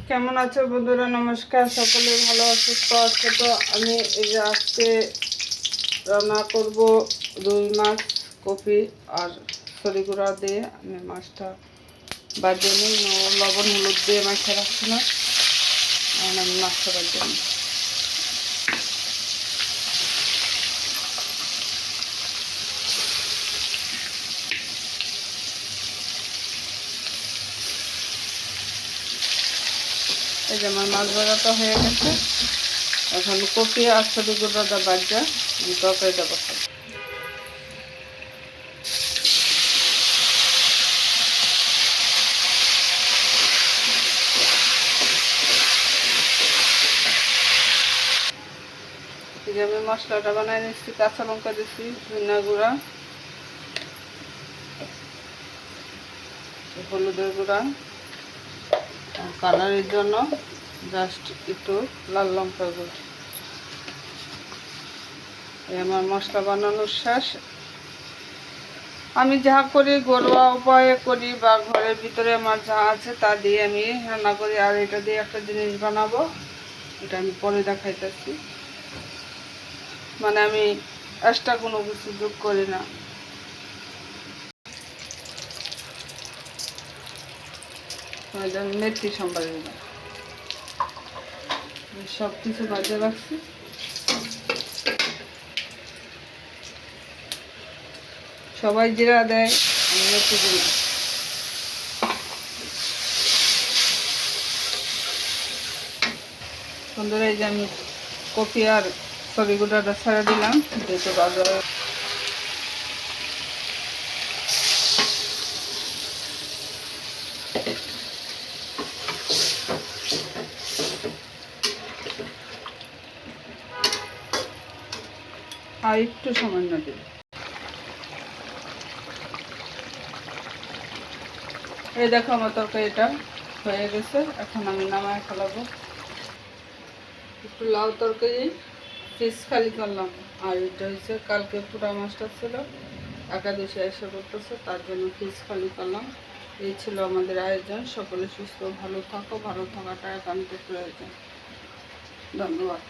কেমন আছো বন্ধুরা? নমস্কার, সকলে ভালো সুস্থ আছে তো? আমি এই যে আজকে রান্না করব রুই মাছ, কপি আর সরিগুড়া দিয়ে। আমি মাছটা বাজে নিই, লবণ হলুদ দিয়ে মাছে রাখছি না, আমি মাছটা বাজে নিই। এই যে আমার মাছ ভাজাটা হয়ে গেছে। এখন কপি আর সরিগুড়াটা বাজা তরকারিটা বসাবো। আমি মশলাটা বানাই নিচ্ছি, কাঁচা লঙ্কা দিচ্ছি, ধনিয়া গুঁড়া, হলুদের গুঁড়া, কালারের জন্য জাস্ট একটু লাল লঙ্কার গুঁড়ো। আমার মশলা বানানোর শেষ। আমি যা করি ঘরোয়া উপায়ে করি বা ঘরের ভিতরে আমার যা আছে তা দিয়ে আমি রান্না করি। আর এটা দিয়ে একটা জিনিস বানাবো, এটা আমি পরে দেখাইতেছি। মানে আমি এক্সট্রা কোনো কিছু যোগ করি না। মেথি সম্বার সব কিছু বাজে রাখছি। সবাই জিরা দেয়, আমি মেথি দিই না। বন্ধুরা, এই যে আমি কপি আর সরিগুড়াটা ছেড়ে দিলাম, যেহেতু বাজারে আর একটু সামান্য দিই। এই দেখো আমার তরকারিটা হয়ে গেছে, এখন আমি নামায় ফেলাবো। একটু লাউ তরকারি ফিস খালি করলাম। আর এটা হচ্ছে কালকে পুরা মাছটা ছিল, একাদশী এসে করতেছে, তার জন্য ফিস খালি করলাম। এই ছিল আমাদের আয়োজন। সকলে সুস্থ ভালো থাকো, ভালো থাকাটা একান্ত প্রয়োজন। ধন্যবাদ।